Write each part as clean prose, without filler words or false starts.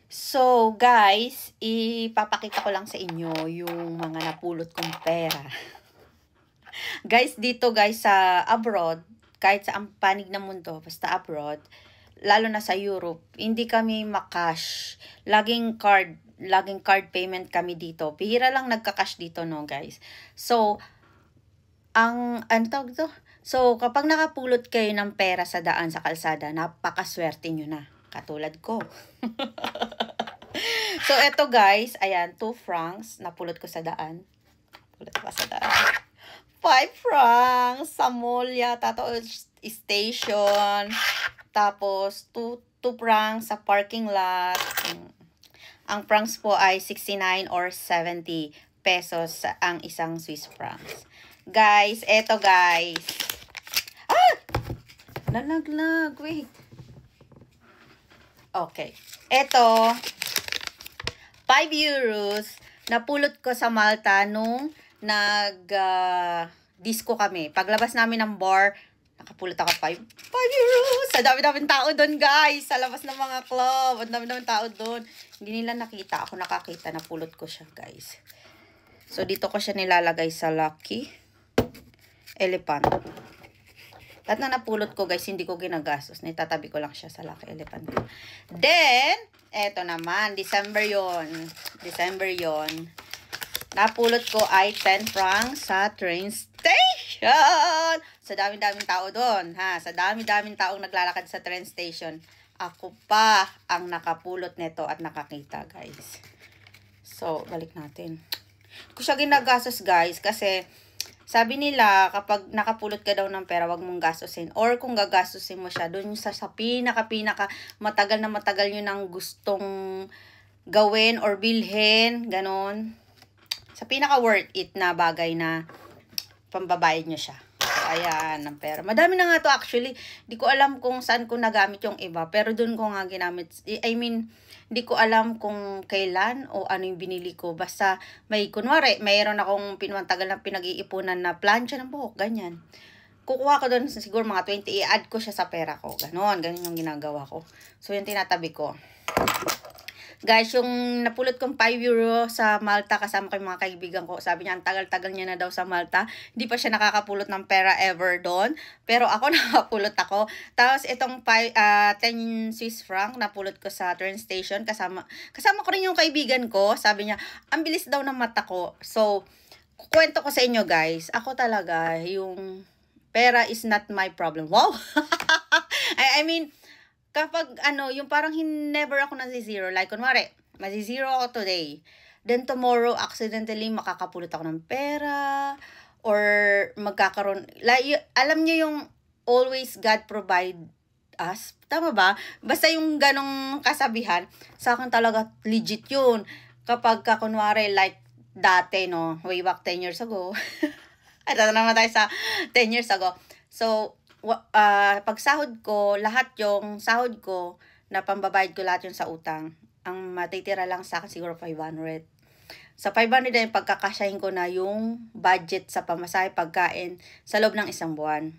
So, guys, ipapakita ko lang sa inyo yung mga napulot kong pera. Guys, dito guys sa abroad, kahit sa ang panig ng mundo, basta abroad, lalo na sa Europe, hindi kami makash. Laging card payment kami dito. Bihira lang nagka-cash dito, no, guys. So, ano tawag to? So, kapag nakapulot kayo ng pera sa daan, sa kalsada, napakaswerte nyo na. Katulad ko. So, eto guys, ayan, 2 francs, napulot ko sa daan. Pulot ko sa daan. 5 francs, sa mall yata to, station. Tapos, 2 francs sa parking lot. Ang francs po ay 69 or 70 pesos ang isang Swiss francs. Guys, eto guys. Ah! Nalaglag, wait. Okay. Eto, 5 euros, napulot ko sa Malta nung disco kami. Paglabas namin ng bar, nakapulot ako 5 euros. Sa dami-daming tao doon, guys. Sa labas ng mga club. Ang dami-daming tao doon. Hindi nila nakita. Ako nakakita. Napulot ko siya, guys. So, dito ko siya nilalagay sa Lucky Elephant. Lahat na napulot ko, guys, hindi ko ginagastos. Nitatabi ko lang siya sa Lucky Elephant. Then, eto naman, December yon. Napulot ko ay 10 francs sa train station. Sa dami-daming tao doon, ha? Sa dami-daming taong naglalakad sa train station. Ako pa ang nakapulot nito at nakakita, guys. So, balik natin. Kung siya ginagastos, guys, kasi sabi nila, kapag nakapulot ka daw ng pera, wag mong gastusin. Or kung gagastusin mo siya, dun sa pinaka matagal na matagal nyo nang gustong gawin or bilhin, ganon. Sa pinaka worth it na bagay na pambabayad nyo siya. So, ayan, ng pera. Madami na nga to actually. Di ko alam kung saan ko nagamit yung iba. Pero dun ko nga ginamit. I mean, di ko alam kung kailan o ano yung binili ko. Basta may, kunwari, mayroon akong pinantagal na pinag-iipunan na plancha ng buhok. Ganyan. Kukuha ko dun siguro mga 20. I-add ko siya sa pera ko. Ganon yung ginagawa ko. So, yung tinatabi ko. Guys, yung napulot kong 5 euro sa Malta kasama ko yung mga kaibigan ko. Sabi niya, ang tagal-tagal niya na daw sa Malta. Hindi pa siya nakakapulot ng pera ever doon. Pero ako nakapulot ako. Tapos itong 10 Swiss franc napulot ko sa train station. Kasama ko rin yung kaibigan ko. Sabi niya, ang bilis daw ng mata ko. So, kwento ko sa inyo guys. Ako talaga, yung pera is not my problem. Wow! I mean, kapag yung parang never ako nasi-zero. Like, kunwari, masi-zero ako today. Then tomorrow, accidentally, makakapulot ako ng pera. Or magkakaroon. Like, alam nyo yung always God provide us. Tama ba? Basta yung ganong kasabihan, sa akin talaga legit yun. Kapag kunwari, like, dati, no, way back 10 years ago. Ito na naman tayo sa 10 years ago. So, pag sahod ko, lahat yung sahod ko, na pambabayad ko lahat yung sa utang. Ang matitira lang sa akin siguro 500. Sa 500 na yung pagkakasyahin ko na yung budget sa pamasahe, pagkain, sa loob ng isang buwan.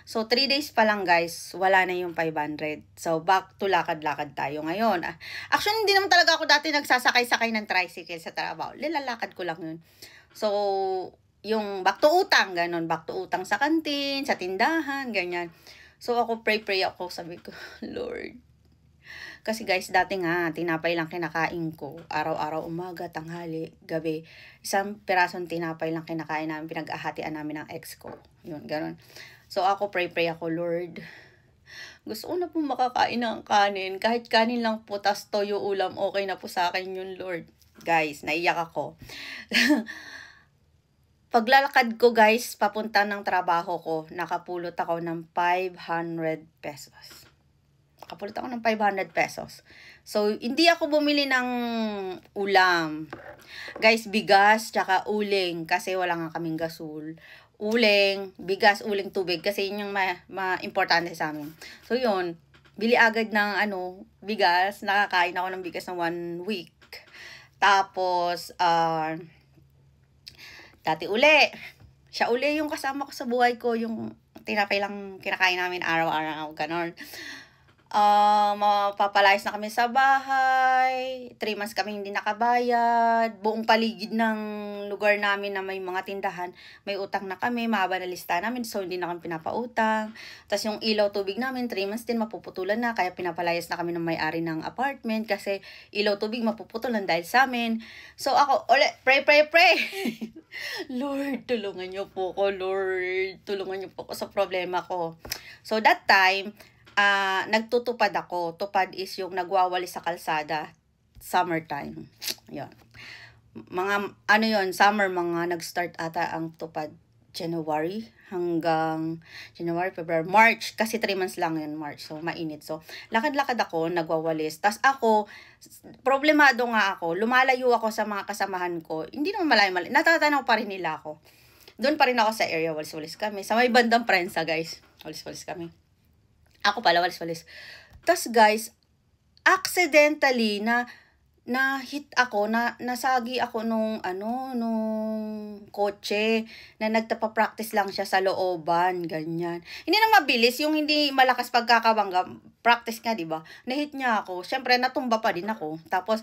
So, 3 days pa lang guys, wala na yung 500. So, back to lakad-lakad tayo ngayon. Actually, hindi naman talaga ako dati nagsasakay-sakay ng tricycle sa trabaho. Lilalakad ko lang yun. So, yung back to utang, ganon. Back to utang sa kantin, sa tindahan, ganyan. So, ako pray ako. Sabi ko, Lord. Kasi guys, dati nga, tinapay lang kinakain ko. Araw-araw, umaga, tanghali, gabi. Isang pirasong tinapay lang kinakain namin. Pinag-ahatian namin ng ex ko. Yun, ganon. So, ako pray ako, Lord. Gusto ko na po makakain ng kanin. Kahit kanin lang po, tas toyo ulam, okay na po sa akin yun, Lord. Guys, naiyak ako. Paglalakad ko guys, papunta ng trabaho ko, nakapulot ako ng 500 pesos. Nakapulot ako ng 500 pesos. So, hindi ako bumili ng ulam. Guys, bigas, tsaka uling, kasi wala nga kaming gasol. Uling, bigas, uling, tubig, kasi yun yung importante sa amin. So, yun, bili agad ng bigas, nakakain ako ng bigas ng 1 week. Tapos, dati siya yung kasama ko sa buhay ko, yung tinapay lang kinakain namin araw-araw, ganon. mapapalayas na kami sa bahay, 3 months kami hindi nakabayad, buong paligid ng lugar namin na may mga tindahan, may utang na kami, mahaba na lista namin, so hindi na kami pinapautang. Tapos yung ilaw tubig namin, 3 months din mapuputulan na, kaya pinapalayas na kami ng may-ari ng apartment, kasi ilaw tubig mapuputulan dahil sa amin. So ako, pray. Lord, tulungan niyo po ko, Lord, tulungan niyo po ko sa problema ko. So that time, nagtutupad ako. Tupad is yung nagwawali sa kalsada. Summertime. Yan. Summer, nag-start ata ang tupad. January hanggang February, March. Kasi 3 months lang yun, March. So, mainit. So, lakad-lakad ako, nagwawalis. Tas ako, problemado nga ako. Lumalayo ako sa mga kasamahan ko. Hindi naman malayo. Natatanaw pa rin nila ako. Doon pa rin ako sa area. Walis-walis kami. Sa may bandang prensa, guys. Walis-walis kami. Ako pala, walis-walis. Tapos guys, accidentally na hit ako, nasagi ako nung kotse na nagtapa-practice lang siya sa looban, ganyan. Hindi na mabilis, yung hindi malakas pagkakabangga, practice nga, 'di ba? Nahit niya ako. Syempre natumba pa din ako. Tapos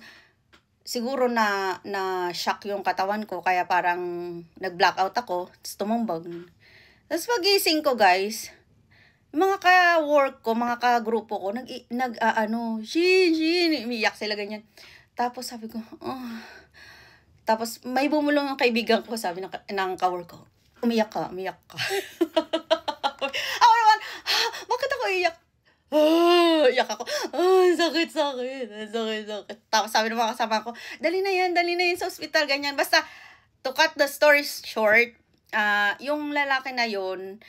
siguro na shock yung katawan ko, kaya parang nag-blackout ako, tapos tumumbag. Tapos pagising ko, guys, mga ka-work ko, mga ka-grupo ko, umiyak sila ganyan. Tapos sabi ko, Tapos may bumulong yung kaibigan ko, sabi ng ka-work ko, umiyak ka. Ako naman, bakit ako iyak? Iyak ako. Sakit. Tapos sabi ng mga kasama ko, dali na yan sa ospital, ganyan. Basta, to cut the story short, yung lalaki na yun,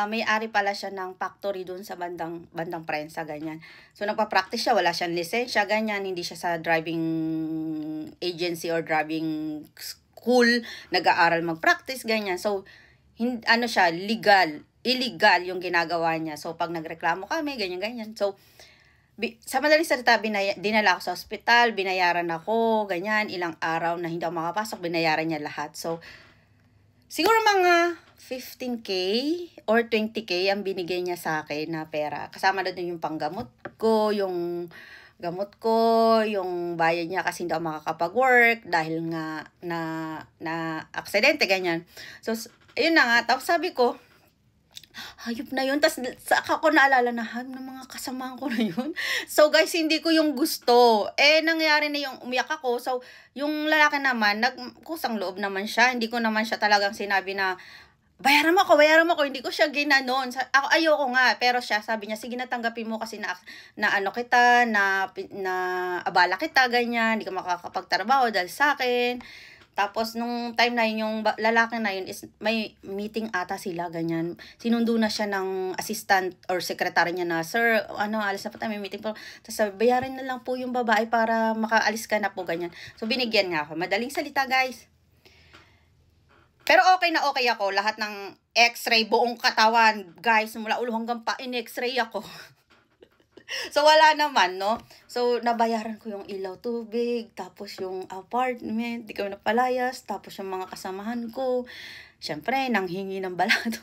may-ari pala siya ng factory doon sa bandang prensa, ganyan. So, nagpa-practice siya, wala siyang lisensya, ganyan. Hindi siya sa driving agency or driving school, nag-aaral mag-practice, ganyan. So, siya, illegal yung ginagawa niya. So, pag nagreklamo kami, ganyan. So, sa madaling salita, dinala ako sa ospital, binayaran ako, ganyan, ilang araw na hindi ako makapasok, binayaran niya lahat. So, siguro mga 15K or 20K ang binigay niya sa akin na pera. Kasama na doon yung panggamot ko, yung gamot ko, yung bayad niya kasi hindi ako makakapag-work dahil nga na aksidente, ganyan. So, ayun na nga. Tapos sabi ko, hayop na yun. Tapos saka ko naalala na, ng mga kasamahan ko na yun. So guys, hindi ko yung gusto. Nangyari na yung umiyak ako. So, yung lalaki naman, kusang loob naman siya. Hindi ko naman siya talagang sinabi na, bayaran mo ako. Hindi ko siya ginanon. Ako, ayoko nga. Pero siya, sabi niya, sige na tanggapin mo kasi na abala kita, ganyan. Hindi ka makakapagtrabaho dahil sa akin. Tapos, nung time na yun, yung lalaki na yun, is may meeting ata sila, ganyan. Sinundo na siya ng assistant or secretary niya na, sir, alis na po tayo, may meeting po. Tapos, bayaran na lang po yung babae para makaalis ka na po, ganyan. So, binigyan nga ako. Madaling salita, guys. Pero okay na okay ako. Lahat ng x-ray, buong katawan, guys, mula ulo hanggang pa, in-x-ray ako. So, wala naman, no? So, nabayaran ko yung ilaw tubig, tapos yung apartment, di kami napalayas, tapos yung mga kasamahan ko. Siyempre, nanghingi ng balado.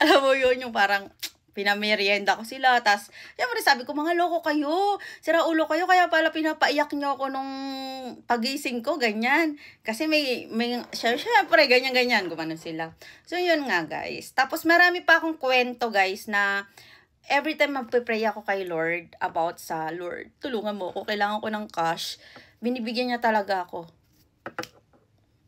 Alam mo yun, yung parang pinamerienda ko sila. Tapos, siyempre sabi ko, mga loko kayo, sira ulo kayo, kaya pala pinapaiyak nyo ako nung pagising ko, ganyan. Kasi siyempre, ganyan, gumanon sila. So, yun nga, guys. Tapos, marami pa akong kwento, guys, na every time magpe-pray ako kay Lord about sa Lord, tulungan mo ako, kailangan ko ng cash, binibigyan niya talaga ako.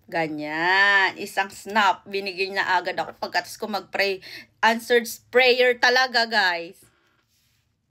Ganyan. Isang snap, binigyan niya agad ako pagkatas ko mag-pray. Answered prayer talaga, guys.